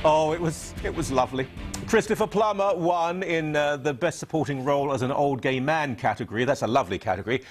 Oh, it was lovely. Christopher Plummer won in the Best Supporting Role as an Old Gay Man category. That's a lovely category.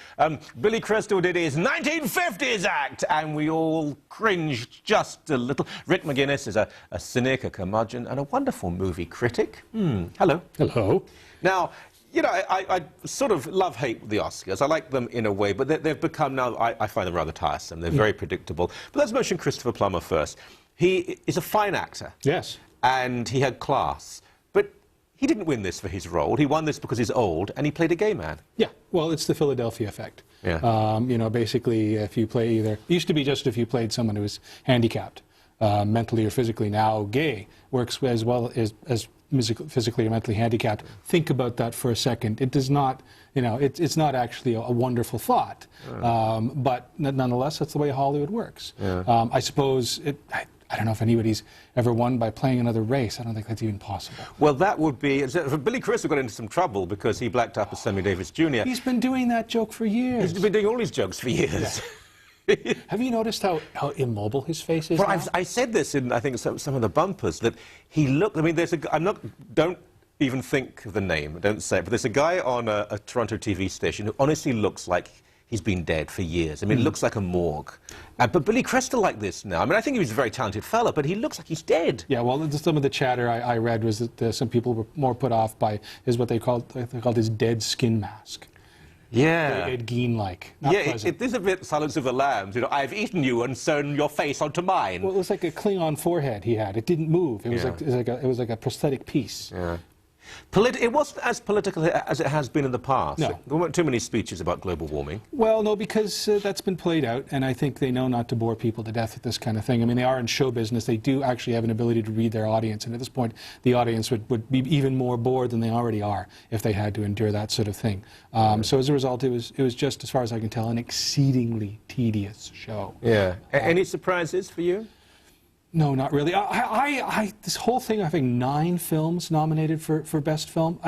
Billy Crystal did his 1950s act, and we all cringed just a little. Rick McGinnis is a cynic, a curmudgeon, and a wonderful movie critic. Hello. Hello. Now, you know, I sort of love-hate the Oscars. I like them in a way, but they've become now, I find them rather tiresome. They're very predictable. But let's mention Christopher Plummer first. He is a fine actor. Yes. And he had class. But he didn't win this for his role. He won this because he's old and he played a gay man. Yeah, well, it's the Philadelphia effect. Yeah. You know, basically, if you play either... It used to be just if you played someone who was handicapped, mentally or physically. Now, gay works as well as physically or mentally handicapped. Think about that for a second. It does not, you know, it's not actually a wonderful thought. But nonetheless, that's the way Hollywood works. Yeah. I suppose, I don't know if anybody's ever won by playing another race. I don't think that's even possible. Well, that would be... Billy Crystal got into some trouble because he blacked up as Sammy Davis Jr. He's been doing that joke for years. He's been doing all these jokes for years. Yeah. Have you noticed how immobile his face is? Well, now? I said this in, I think, some of the bumpers, that he looked... I mean, there's a... Don't even think of the name, don't say it, but there's a guy on a Toronto TV station who honestly looks like he's been dead for years. I mean, it looks like a morgue. But Billy Crystal like this now. I mean, I think he was a very talented fella, but he looks like he's dead. Yeah, well, some of the chatter I read was that some people were more put off by what they called his dead skin mask. Yeah. Ed Gein-like. Yeah, it is a bit Silence of the Lambs. You know, I've eaten you and sewn your face onto mine. Well, it was like a Klingon forehead he had. It didn't move. It was like a prosthetic piece. Yeah. It wasn't as political as it has been in the past. No. There weren't too many speeches about global warming. Well, no, because that's been played out, and I think they know not to bore people to death with this kind of thing. I mean, they are in show business. They do actually have an ability to read their audience, and at this point, the audience would be even more bored than they already are if they had to endure that sort of thing. So as a result, it was just, as far as I can tell, an exceedingly tedious show. Yeah. Any surprises for you? No, not really. This whole thing, having 9 films nominated for Best Film,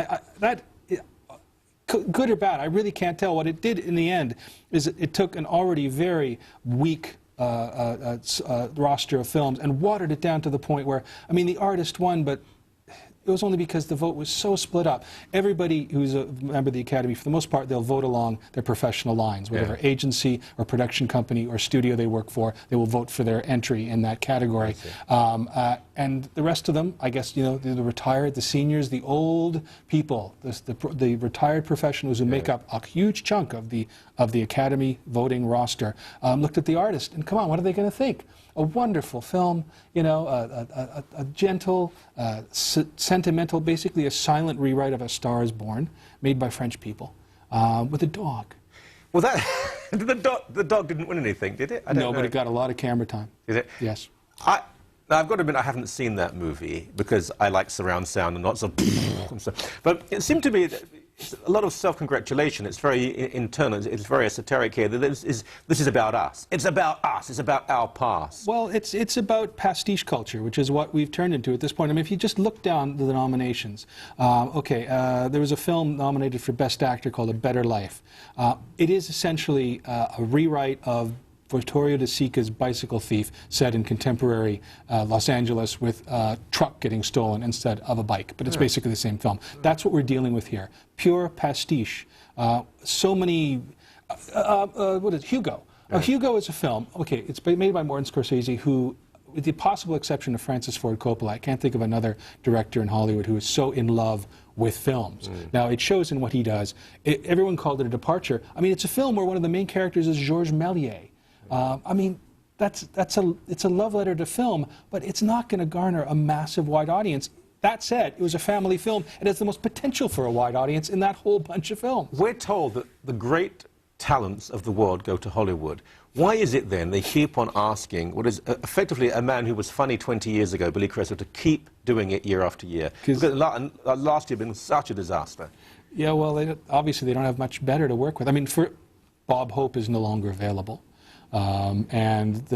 good or bad, I really can't tell. What it did in the end is it took an already very weak roster of films and watered it down to the point where, I mean, The Artist won, but it was only because the vote was so split up. Everybody who's a member of the Academy, for the most part, they'll vote along their professional lines. Whatever agency or production company or studio they work for, they will vote for their entry in that category. And the rest of them, I guess, you know, the retired, the seniors, the old people, the retired professionals who make up a huge chunk of the Academy voting roster, looked at The Artist, and come on, what are they going to think? A wonderful film, you know, a gentle, sentimental, basically a silent rewrite of A Star is Born, made by French people, with a dog. Well, the dog didn't win anything, did it? I don't know. But it got a lot of camera time. Did it? Yes. Now, I've got to admit, I haven't seen that movie because I like surround sound and not so... But it seemed to me that a lot of self-congratulation. It's very internal. It's very esoteric here. This is about us. It's about us. It's about our past. Well, it's about pastiche culture, which is what we've turned into at this point. I mean, if you just look down the nominations, there was a film nominated for Best Actor called A Better Life. It is essentially a rewrite of Vittorio De Sica's Bicycle Thief, set in contemporary Los Angeles with a truck getting stolen instead of a bike. But it's basically the same film. That's what we're dealing with here. Pure pastiche. So many... what is it? Hugo. Hugo is a film. Okay, it's made by Martin Scorsese, who, with the possible exception of Francis Ford Coppola, I can't think of another director in Hollywood who is so in love with films. Now, it shows in what he does. Everyone called it a departure. I mean, it's a film where one of the main characters is Georges Méliès. I mean, it's a love letter to film, but it's not going to garner a massive wide audience. That said, it was a family film. It has the most potential for a wide audience in that whole bunch of films. We're told that the great talents of the world go to Hollywood. Why is it then they keep on asking what is effectively a man who was funny 20 years ago, Billy Crystal, to keep doing it year after year? Because last year has been such a disaster. Yeah, well, obviously they don't have much better to work with. I mean, Bob Hope is no longer available. And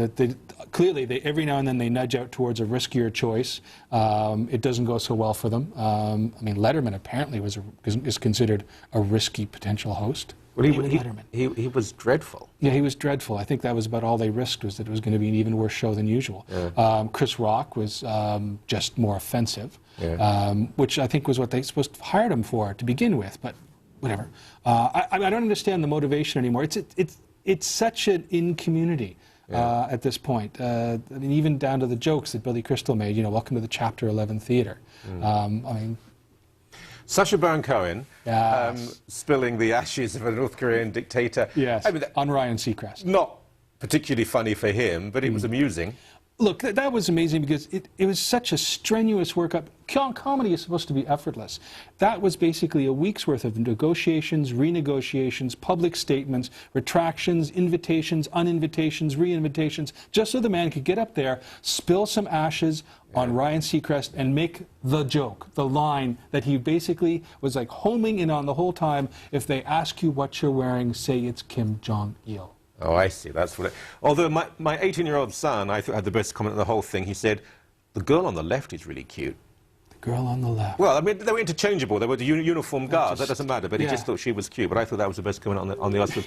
clearly, every now and then they nudge out towards a riskier choice. It doesn't go so well for them. I mean, Letterman apparently is considered a risky potential host. Well, David Letterman. he was dreadful. Yeah, he was dreadful. I think that was about all they risked, was that it was going to be an even worse show than usual. Yeah. Chris Rock was just more offensive, Yeah. which I think was what they supposed to hire him for to begin with, but whatever. I don't understand the motivation anymore. It's such an in-community. Yeah. At this point. I mean, even down to the jokes that Billy Crystal made, you know, welcome to the Chapter 11 Theatre. I mean... Sacha Baron Cohen, Yes. spilling the ashes of a North Korean dictator. Yes, I mean, on Ryan Seacrest. not particularly funny for him, but it was amusing. Look, that was amazing because it was such a strenuous workup. Comedy is supposed to be effortless. That was basically a week's worth of negotiations, renegotiations, public statements, retractions, invitations, uninvitations, re-invitations, just so the man could get up there, spill some ashes on Ryan Seacrest and make the joke, the line that he basically was like homing in on the whole time. If they ask you what you're wearing, say it's Kim Jong-il. Oh, I see. That's what it... Although my 18-year-old son, I thought, had the best comment on the whole thing. He said, the girl on the left is really cute. The girl on the left. Well, I mean, they were interchangeable. They were the uniform guards. That doesn't matter. But he just thought she was cute. But I thought that was the best comment on the Oscars.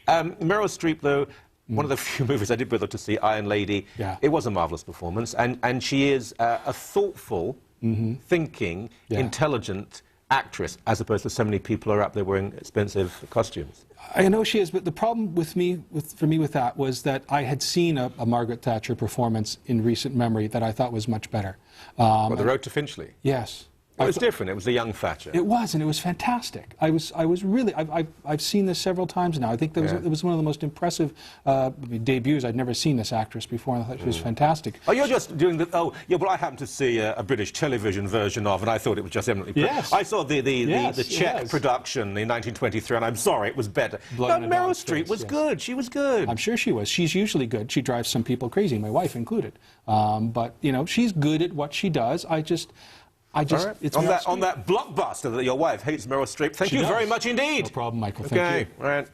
Meryl Streep, though, one of the few movies I did bother to see, Iron Lady, it was a marvellous performance. And she is a thoughtful, thinking, intelligent actress, as opposed to so many people are up there wearing expensive costumes. I know she is, but the problem for me with that was that I had seen a Margaret Thatcher performance in recent memory that I thought was much better. The Road to Finchley? Yes. It was different. It was the young Thatcher. It was, and it was fantastic. I was really... I've seen this several times now. I think it was one of the most impressive debuts. I'd never seen this actress before, and I thought she was fantastic. Oh, you're just doing the... Oh, yeah, well, I happened to see a British television version of, and I thought it was just eminently... Yes. I saw the Czech production in 1923, and I'm sorry, it was better. But Meryl Streep was good. She was good. I'm sure she was. She's usually good. She drives some people crazy, my wife included. But, you know, she's good at what she does. Right. It's on that blockbuster that your wife hates Meryl Streep. Thank you very much indeed. No problem, Michael. Okay. Thank you. Right.